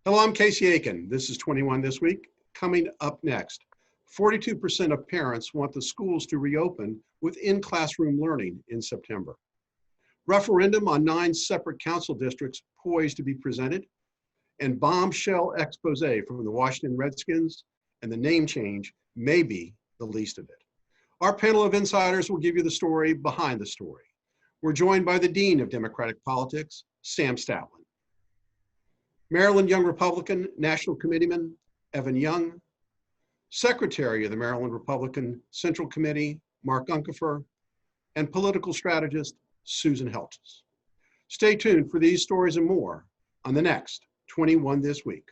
Hello, I'm Casey Aiken. This is 21 This Week. Coming up next, 42% of parents want the schools to reopen with in-classroom learning in September. Referendum on 9 separate council districts poised to be presented, and bombshell expose from the Washington Redskins, and the name change may be the least of it. Our panel of insiders will give you the story behind the story. We're joined by the Dean of Democratic Politics, Sam Statland. Maryland Young Republican National Committeeman Evan Young, Secretary of the Maryland Republican Central Committee Mark Uncapher, and political strategist Susan Heltemes. Stay tuned for these stories and more on the next 21 This Week.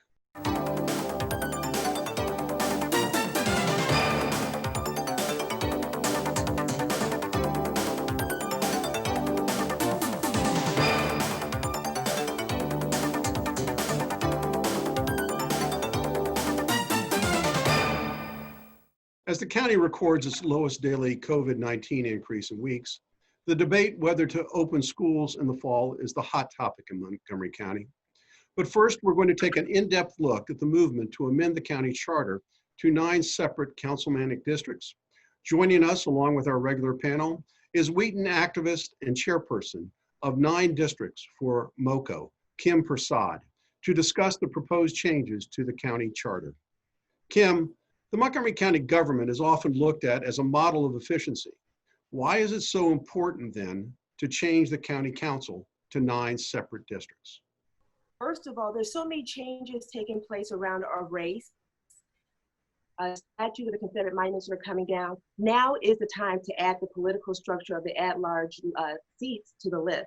As the county records its lowest daily COVID-19 increase in weeks, the debate whether to open schools in the fall is the hot topic in Montgomery County. But first, we're going to take an in-depth look at the movement to amend the county charter to 9 separate councilmanic districts. Joining us, along with our regular panel, is Wheaton activist and chairperson of 9 districts for MoCo, Kim Prasad, to discuss the proposed changes to the county charter. Kim, the Montgomery County government is often looked at as a model of efficiency. Why is it so important then to change the county council to 9 separate districts? First of all, there's so many changes taking place around our race. Statutes of the Confederate minors are coming down. Now is the time to add the political structure of the at-large seats to the list.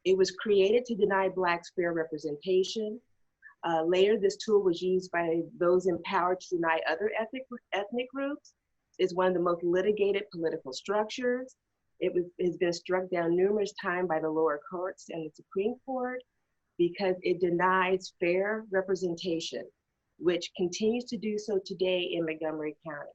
It was created to deny Blacks fair representation. Later, this tool was used by those empowered to deny other ethnic groups. It's one of the most litigated political structures. It has been struck down numerous times by the lower courts and the Supreme Court because it denies fair representation, which continues to do so today in Montgomery County.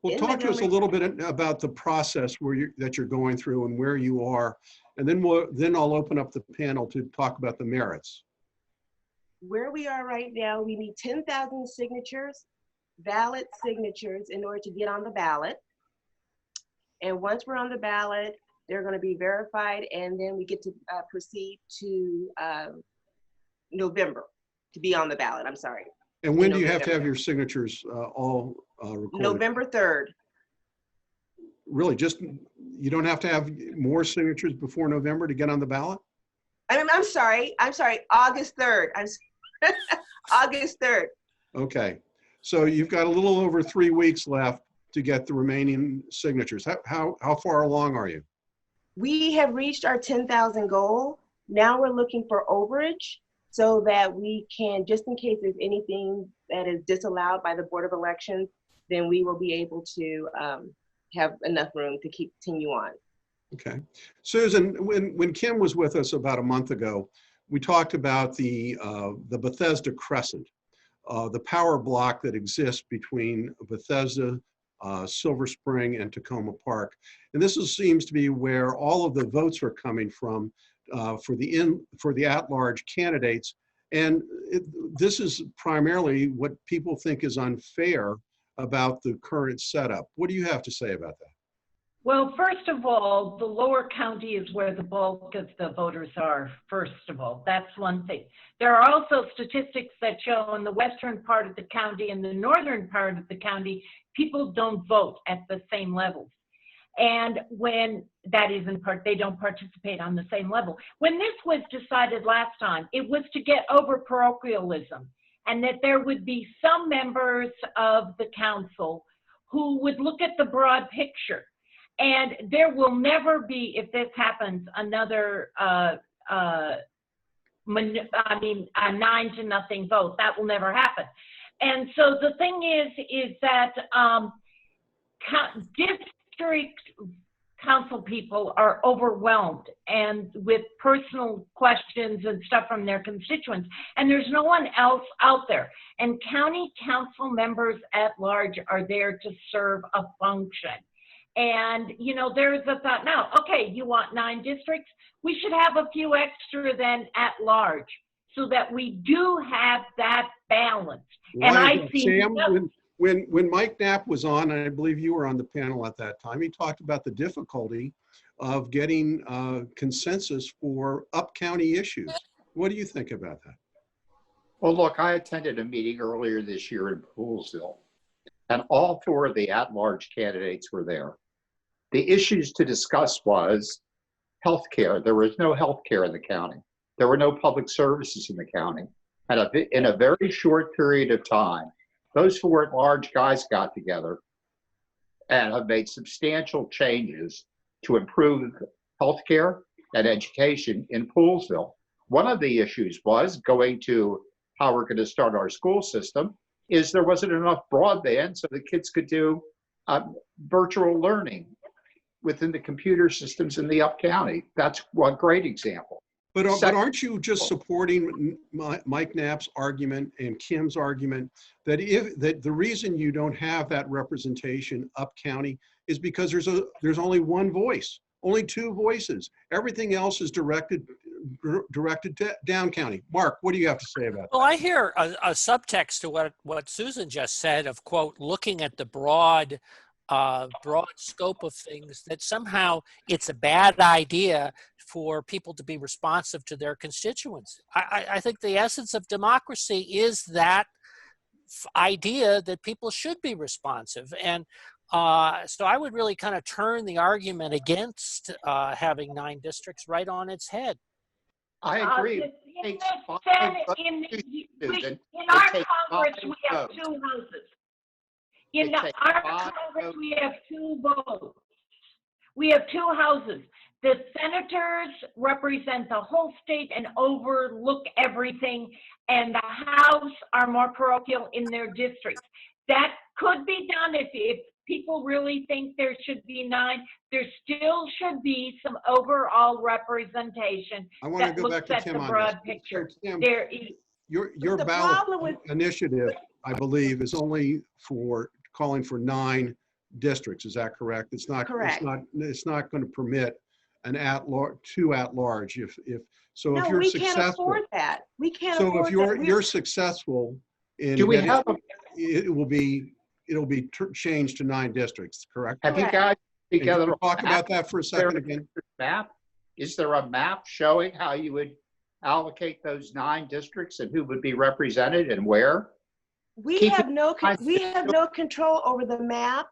Well, talk to us a little bit about the process that you're going through and where you are, and then I'll open up the panel to talk about the merits. Where we are right now, we need 10,000 signatures, valid signatures, in order to get on the ballot. And once we're on the ballot, they're going to be verified, and then we get to proceed to November to be on the ballot. I'm sorry. And when do you have to have your signatures all recorded? November 3rd. Really, you don't have to have more signatures before November to get on the ballot? I'm sorry, August 3rd. August 3rd. Okay, so you've got a little over 3 weeks left to get the remaining signatures. How far along are you? We have reached our 10,000 goal. Now we're looking for overage so that we can, just in case there's anything that is disallowed by the Board of Elections, then we will be able to have enough room to continue on. Okay. Susan, when Kim was with us about a month ago, we talked about the Bethesda Crescent, the power block that exists between Bethesda, Silver Spring, and Tacoma Park. And this seems to be where all of the votes are coming from for the at-large candidates. And this is primarily what people think is unfair about the current setup. What do you have to say about that? Well, first of all, the lower county is where the bulk of the voters are, first of all. That's one thing. There are also statistics that show in the western part of the county and the northern part of the county, people don't vote at the same levels. And when that is in part, they don't participate on the same level. When this was decided last time, it was to get over parochialism and that there would be some members of the council who would look at the broad picture. And there will never be, if this happens, another, a 9-0 vote. That will never happen. And so the thing is that district council people are overwhelmed and with personal questions and stuff from their constituents, and there's no one else out there. And county council members at large are there to serve a function. And, you know, there's a thought now, okay, you want 9 districts? We should have a few extra then at large so that we do have that balance. And I see Sam, when Mike Knapp was on, and I believe you were on the panel at that time, he talked about the difficulty of getting consensus for up-county issues. What do you think about that? Well, look, I attended a meeting earlier this year in Poolsville, and all four of the at-large candidates were there. The issues to discuss was healthcare. There was no healthcare in the county. There were no public services in the county. And in a very short period of time, those four at-large guys got together and have made substantial changes to improve healthcare and education in Poolsville. One of the issues was going to how we're going to start our school system is there wasn't enough broadband so the kids could do virtual learning within the computer systems in the up county. That's one great example. But aren't you just supporting Mike Knapp's argument and Kim's argument that the reason you don't have that representation up county is because there's only one voice, only two voices. Everything else is directed to down county. Mark, what do you have to say about that? Well, I hear a subtext to what Susan just said of, quote, looking at the broad scope of things, that somehow it's a bad idea for people to be responsive to their constituents. I think the essence of democracy is that idea that people should be responsive. And so I would really kind of turn the argument against having 9 districts right on its head. I agree. In our Congress, we have 2 houses. In our Congress, we have 2 votes. We have 2 houses. The senators represent the whole state and overlook everything, and the House are more parochial in their districts. That could be done if people really think there should be 9. There still should be some overall representation that looks at the broad picture. Kim, there is your ballot initiative, I believe, is only for calling for 9 districts. Is that correct? It's not correct. It's not going to permit an at-large, 2 at-large. If so, no, if you're we successful, can't afford that. We can't. So afford if you're that. successful in, do we have it'll be changed to 9 districts. Correct? Have you guys together talk about that for a second again? Map? Is there a map showing how you would allocate those 9 districts and who would be represented and where? We have no control over the map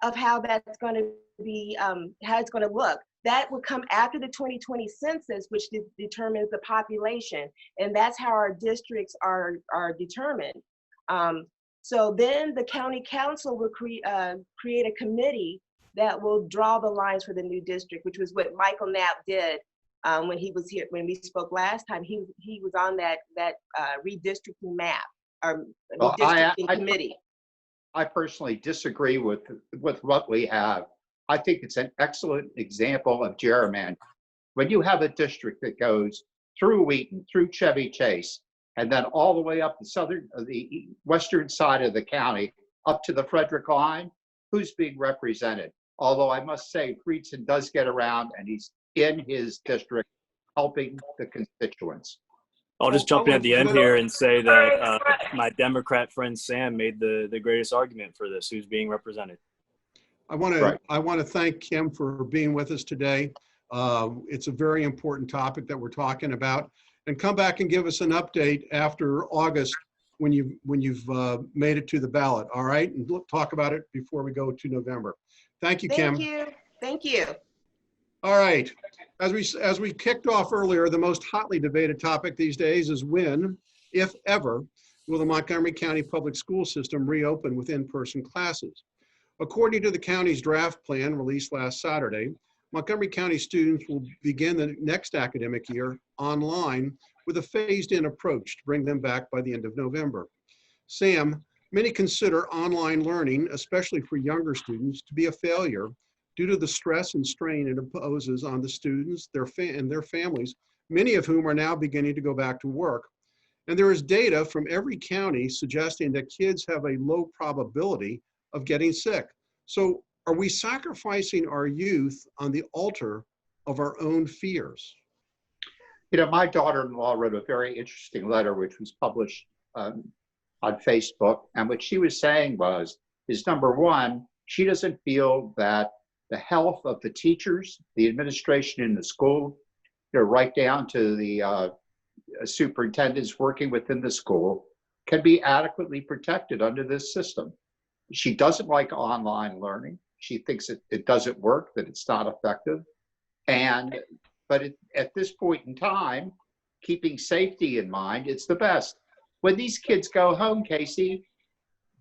of how that's going to be, how it's going to look. That will come after the 2020 census, which determines the population, and that's how our districts are determined. So then the county council will create a committee that will draw the lines for the new district, which was what Michael Knapp did when he was here, when we spoke last time. He was on that redistricting map, or redistricting committee. I personally disagree with what we have. I think it's an excellent example of gerrymandering. When you have a district that goes through Wheaton, through Chevy Chase, and then all the way up the western side of the county, up to the Frederick line, who's being represented? Although I must say, Friedson does get around, and he's in his district helping the constituents. I'll just jump in at the end here and say that my Democrat friend Sam made the greatest argument for this, who's being represented. I want to thank Kim for being with us today. It's a very important topic that we're talking about. And come back and give us an update after August when you've made it to the ballot. All right, and we'll talk about it before we go to November. Thank you, Kim. Thank you. All right. As we kicked off earlier, the most hotly debated topic these days is when, if ever, will the Montgomery County Public School System reopen with in-person classes. According to the county's draft plan released last Saturday, Montgomery County students will begin the next academic year online with a phased-in approach to bring them back by the end of November. Sam, many consider online learning, especially for younger students, to be a failure due to the stress and strain it imposes on the students, and their families, many of whom are now beginning to go back to work. And there is data from every county suggesting that kids have a low probability of getting sick. So are we sacrificing our youth on the altar of our own fears? You know, my daughter-in-law wrote a very interesting letter, which was published on Facebook. And what she was saying is number one, she doesn't feel that the health of the teachers, the administration in the school, right down to the superintendents working within the school, can be adequately protected under this system. She doesn't like online learning. She thinks it doesn't work, that it's not effective. But at this point in time, keeping safety in mind, it's the best. When these kids go home, Casey,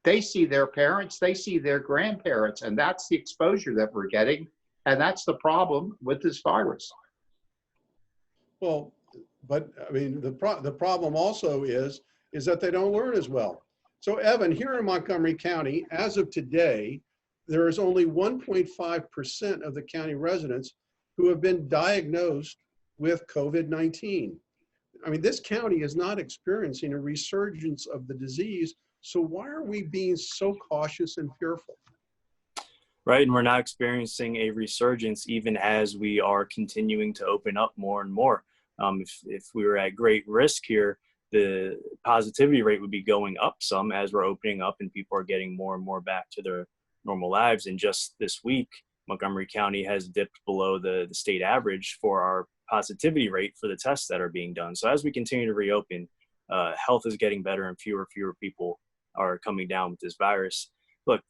they see their parents, they see their grandparents, and that's the exposure that we're getting. And that's the problem with this virus. Well, but I mean, the problem also is that they don't learn as well. So Evan, here in Montgomery County, as of today, there is only 1.5% of the county residents who have been diagnosed with COVID-19. I mean, this county is not experiencing a resurgence of the disease. So why are we being so cautious and fearful? Right, and we're not experiencing a resurgence even as we are continuing to open up more and more. If we were at great risk here, the positivity rate would be going up some as we're opening up and people are getting more and more back to their normal lives. And just this week, Montgomery County has dipped below the state average for our positivity rate for the tests that are being done. So as we continue to reopen, health is getting better and fewer people are coming down with this virus. Look,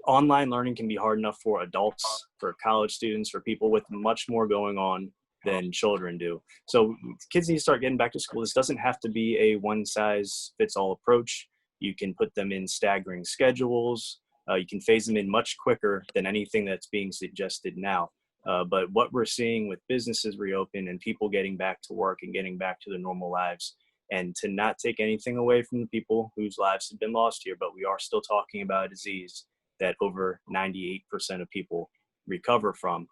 online learning can be hard enough for adults, for college students, for people with much more going on than children do. So kids need to start getting back to school. This doesn't have to be a one-size-fits-all approach. You can put them in staggering schedules. You can phase them in much quicker than anything that's being suggested now. But what we're seeing with businesses reopen and people getting back to work and getting back to their normal lives, and to not take anything away from the people whose lives have been lost here, but we are still talking about a disease that over 98% of people recover from.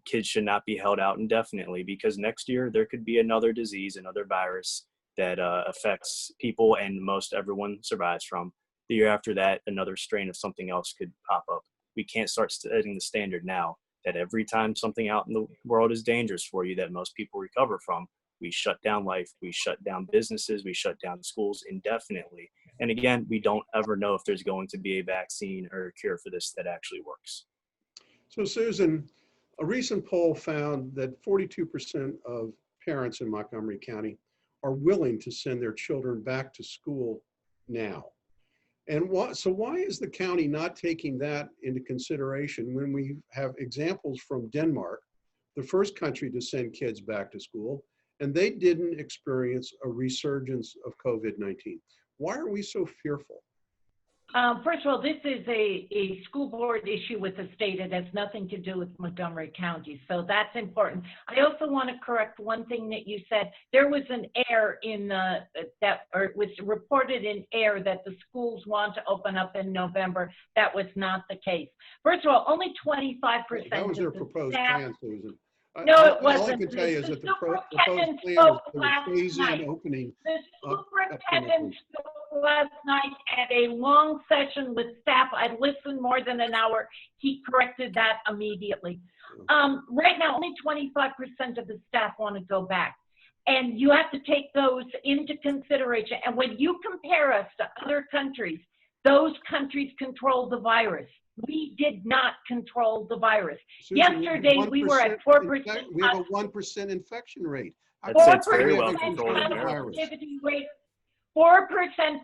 Kids should not be held out indefinitely, because next year there could be another disease, another virus that affects people and most everyone survives from. The year after that, another strain of something else could pop up. We can't start setting the standard now that every time something out in the world is dangerous for you that most people recover from, we shut down life, we shut down businesses, we shut down schools indefinitely. And again, we don't ever know if there's going to be a vaccine or a cure for this that actually works. So Susan, a recent poll found that 42% of parents in Montgomery County are willing to send their children back to school now. And so why is the county not taking that into consideration when we have examples from Denmark, the first country to send kids back to school, and they didn't experience a resurgence of COVID-19? Why are we so fearful? First of all, this is a school board issue with the state. It has nothing to do with Montgomery County, so that's important. I also want to correct one thing that you said. There was an error in it was reported in air that the schools want to open up in November. That was not the case. First of all, only 25%. That was their proposed plan, Susan. No, it wasn't. All I can tell you is that the proposed plan is to phase in opening. The superintendent spoke last night at a long session with staff. I listened more than an hour. He corrected that immediately. Right now, only 25% of the staff want to go back. And you have to take those into consideration. And when you compare us to other countries, those countries control the virus. We did not control the virus. Susan, yesterday, we were at 4%. We have a 1% infection rate. 4% very well controlled in positivity rate. 4%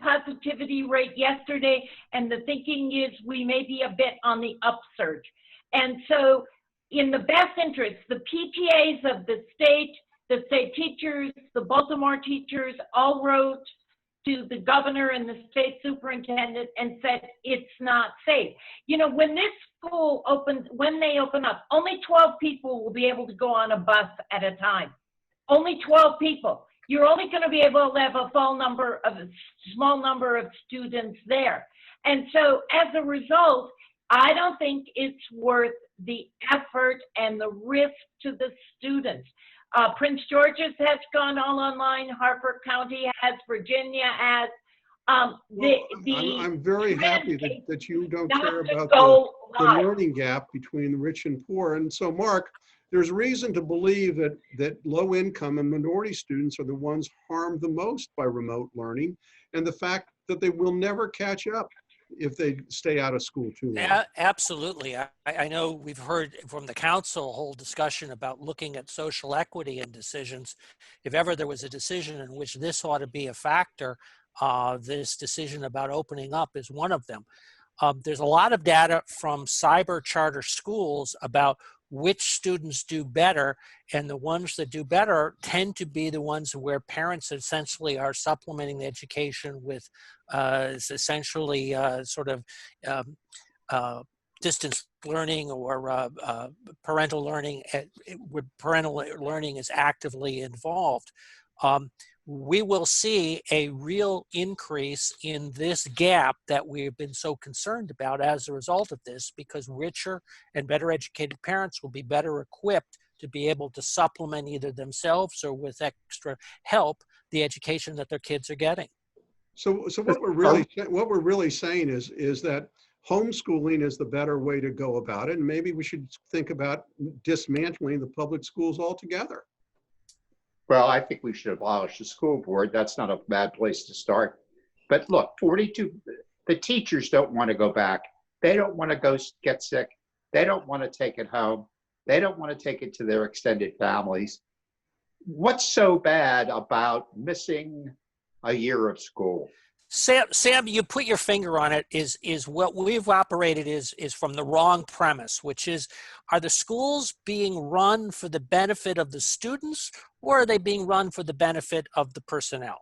positivity rate yesterday, and the thinking is we may be a bit on the upsurge. And so, in the best interest, the PTAs of the state teachers, the Baltimore teachers all wrote to the governor and the state superintendent and said it's not safe. You know, when this school opens, when they open up, only 12 people will be able to go on a bus at a time. Only 12 people. You're only going to be able to have a small number of students there. And so as a result, I don't think it's worth the effort and the risk to the students. Prince George's has gone all online, Harford County has, Virginia has. I'm very happy that you don't care about the learning gap between the rich and poor. And so, Mark, There's reason to believe that low income and minority students are the ones harmed the most by remote learning, and the fact that they will never catch up if they stay out of school too long. Absolutely. I know we've heard from the council a whole discussion about looking at social equity in decisions. If ever there was a decision in which this ought to be a factor, this decision about opening up is one of them. There's a lot of data from cyber charter schools about which students do better, and the ones that do better tend to be the ones where parents essentially are supplementing the education with essentially distance learning or parental learning, where parental learning is actively involved. We will see a real increase in this gap that we've been so concerned about as a result of this, because richer and better educated parents will be better equipped to be able to supplement either themselves or with extra help the education that their kids are getting. So what we're really saying is that homeschooling is the better way to go about it, and maybe we should think about dismantling the public schools altogether. Well, I think we should abolish the school board. That's not a bad place to start. But look, the teachers don't want to go back. They don't want to go get sick. They don't want to take it home. They don't want to take it to their extended families. What's so bad about missing a year of school? Sam, you put your finger on it. Is what we've operated is from the wrong premise, which is, are the schools being run for the benefit of the students, or are they being run for the benefit of the personnel?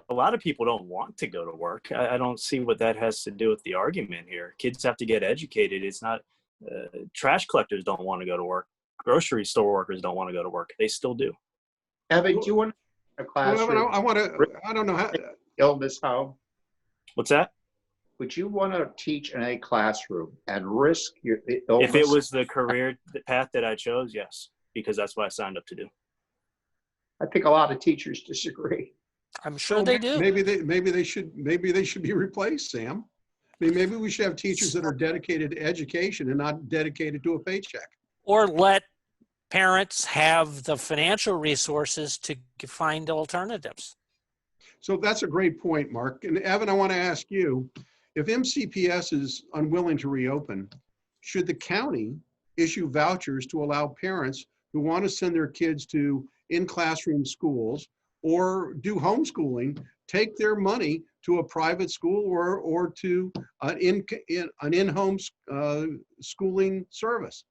A lot of people don't want to go to work. I don't see what that has to do with the argument here. Kids have to get educated. It's not, trash collectors don't want to go to work. Grocery store workers don't want to go to work. They still do. Evan, do you want a classroom? I don't know how. Illness home? What's that? Would you want to teach in a classroom and risk your illness? If it was the career path that I chose, yes, because that's what I signed up to do. I think a lot of teachers disagree. I'm sure they do. Maybe they should be replaced, Sam. I mean, maybe we should have teachers that are dedicated to education and not dedicated to a paycheck. Or let parents have the financial resources to find alternatives. So that's a great point, Mark. And Evan, I want to ask you, if MCPS is unwilling to reopen, should the county issue vouchers to allow parents who want to send their kids to in-classroom schools or do homeschooling, take their money to a private school or to an in-home schooling service?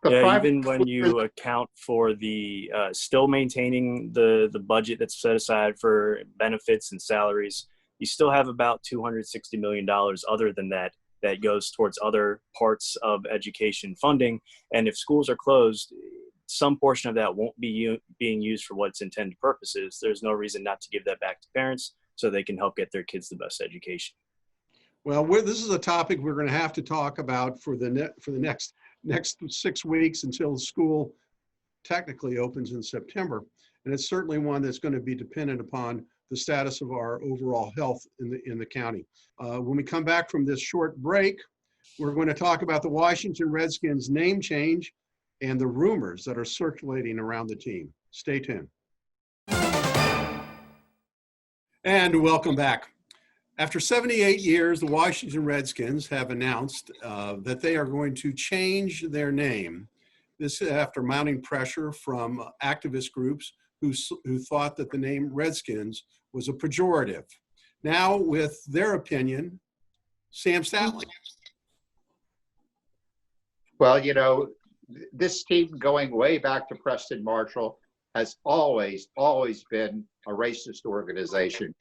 Yeah, even when you account for the still maintaining the budget that's set aside for benefits and salaries, you still have about $260 million other than that goes towards other parts of education funding. And if schools are closed, some portion of that won't be being used for what its intended purposes. There's no reason not to give that back to parents so they can help get their kids the best education. Well, this is a topic we're going to have to talk about for the next 6 weeks until school technically opens in September. And it's certainly one that's going to be dependent upon the status of our overall health in the county. When we come back from this short break, we're going to talk about the Washington Redskins name change and the rumors that are circulating around the team. Stay tuned. And welcome back. After 78 years, the Washington Redskins have announced that they are going to change their name. This is after mounting pressure from activist groups who thought that the name Redskins was a pejorative. Now, with their opinion, Sam Statland. Well, you know, this team going way back to Preston Marshall has always been a racist organization.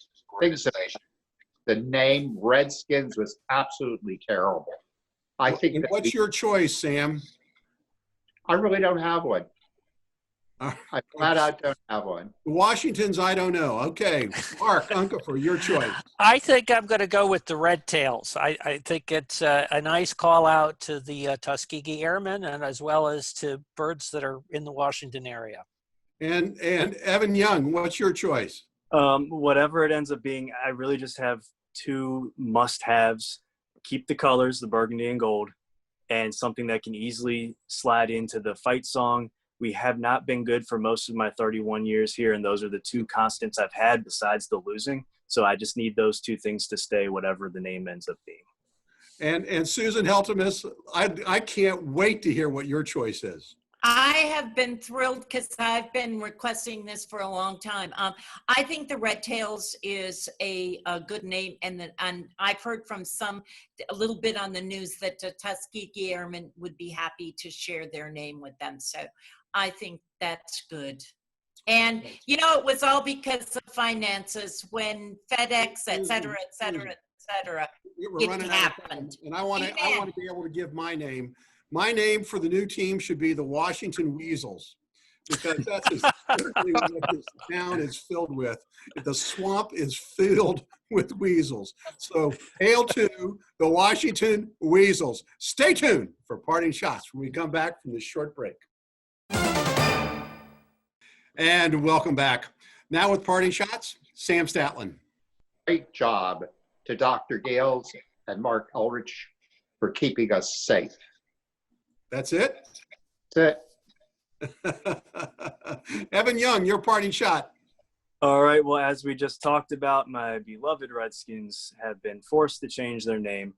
The name Redskins was absolutely terrible. I think. And what's your choice, Sam? I really don't have one. I flat out don't have one. The Washingtons, I don't know. Okay, Mark, Uncapher, your choice. I think I'm going to go with the Red Tails. I think it's a nice call out to the Tuskegee Airmen and as well as to birds that are in the Washington area. And Evan Young, what's your choice? Whatever it ends up being, I really just have two must-haves. Keep the colors, the burgundy and gold, and something that can easily slide into the fight song. We have not been good for most of my 31 years here, and those are the two constants I've had besides the losing. So I just need those two things to stay, whatever the name ends up being. And Susan Heltemes, I can't wait to hear what your choice is. I have been thrilled because I've been requesting this for a long time. I think the Red Tails is a good name, and I've heard from a little bit on the news that the Tuskegee Airmen would be happy to share their name with them. So I think that's good. And, you know, it was all because of finances when FedEx, et cetera, it happened. And I want to be able to give my name. My name for the new team should be the Washington Weasels, because that's exactly what this town is filled with. The swamp is filled with weasels. So hail to the Washington Weasels. Stay tuned for parting shots when we come back from this short break. And welcome back. Now with parting shots, Sam Statland. Great job to Dr. Gales and Mark Ulrich for keeping us safe. That's it? That's it. Evan Young, your parting shot. All right. Well, as we just talked about, my beloved Redskins have been forced to change their name.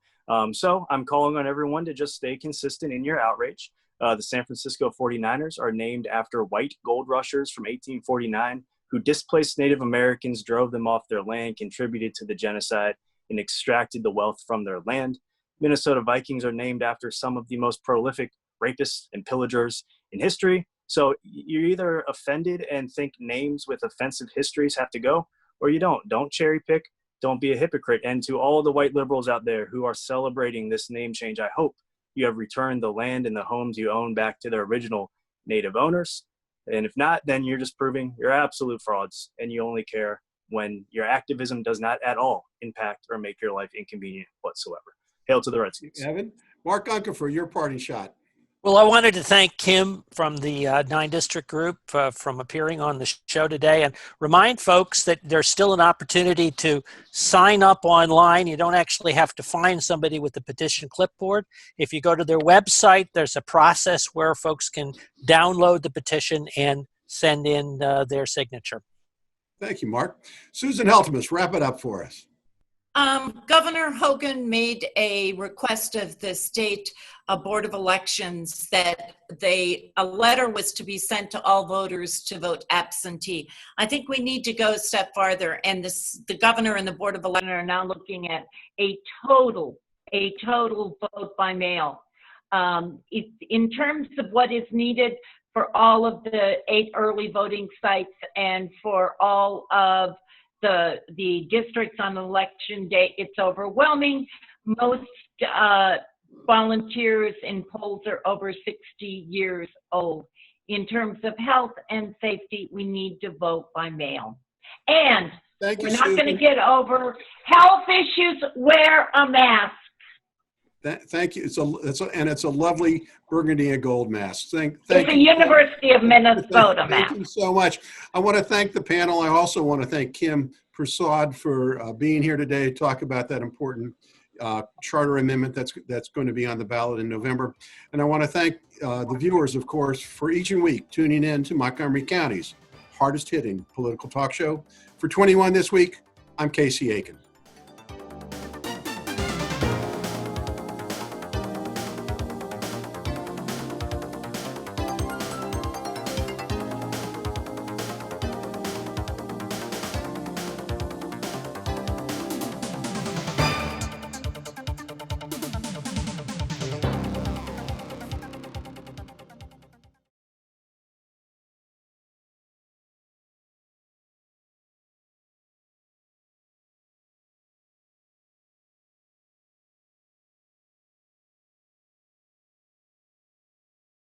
So I'm calling on everyone to just stay consistent in your outrage. The San Francisco 49ers are named after white gold rushers from 1849 who displaced Native Americans, drove them off their land, contributed to the genocide, and extracted the wealth from their land. Minnesota Vikings are named after some of the most prolific rapists and pillagers in history. So you're either offended and think names with offensive histories have to go, or you don't. Don't cherry pick. Don't be a hypocrite. And to all the white liberals out there who are celebrating this name change, I hope you have returned the land and the homes you own back to their original native owners. And if not, then you're just proving you're absolute frauds, and you only care when your activism does not at all impact or make your life inconvenient whatsoever. Hail to the Redskins. Evan. Mark Uncapher, your parting shot. Well, I wanted to thank Kim from the 9 District Group from appearing on the show today, and remind folks that there's still an opportunity to sign up online. You don't actually have to find somebody with the petition clipboard. If you go to their website, there's a process where folks can download the petition and send in their signature. Thank you, Mark. Susan Heltemes, wrap it up for us. Governor Hogan made a request of the state Board of Elections that a letter was to be sent to all voters to vote absentee. I think we need to go a step farther, and the governor and the Board of Elections are now looking at a total vote by mail. In terms of what is needed for all of the 8 early voting sites and for all of the districts on election day, it's overwhelming. Most volunteers in polls are over 60 years old. In terms of health and safety, we need to vote by mail. And we're not going to get over health issues. Wear a mask. Thank you. It's a lovely burgundy and gold mask. Thank it's a you. University of Minnesota mask. Thank you so much. I want to thank the panel. I also want to thank Kim Prasad for being here today to talk about that important charter amendment that's going to be on the ballot in November. And I want to thank the viewers, of course, for each week tuning in to Montgomery County's hardest hitting political talk show. For 21 this week, I'm Casey Aiken.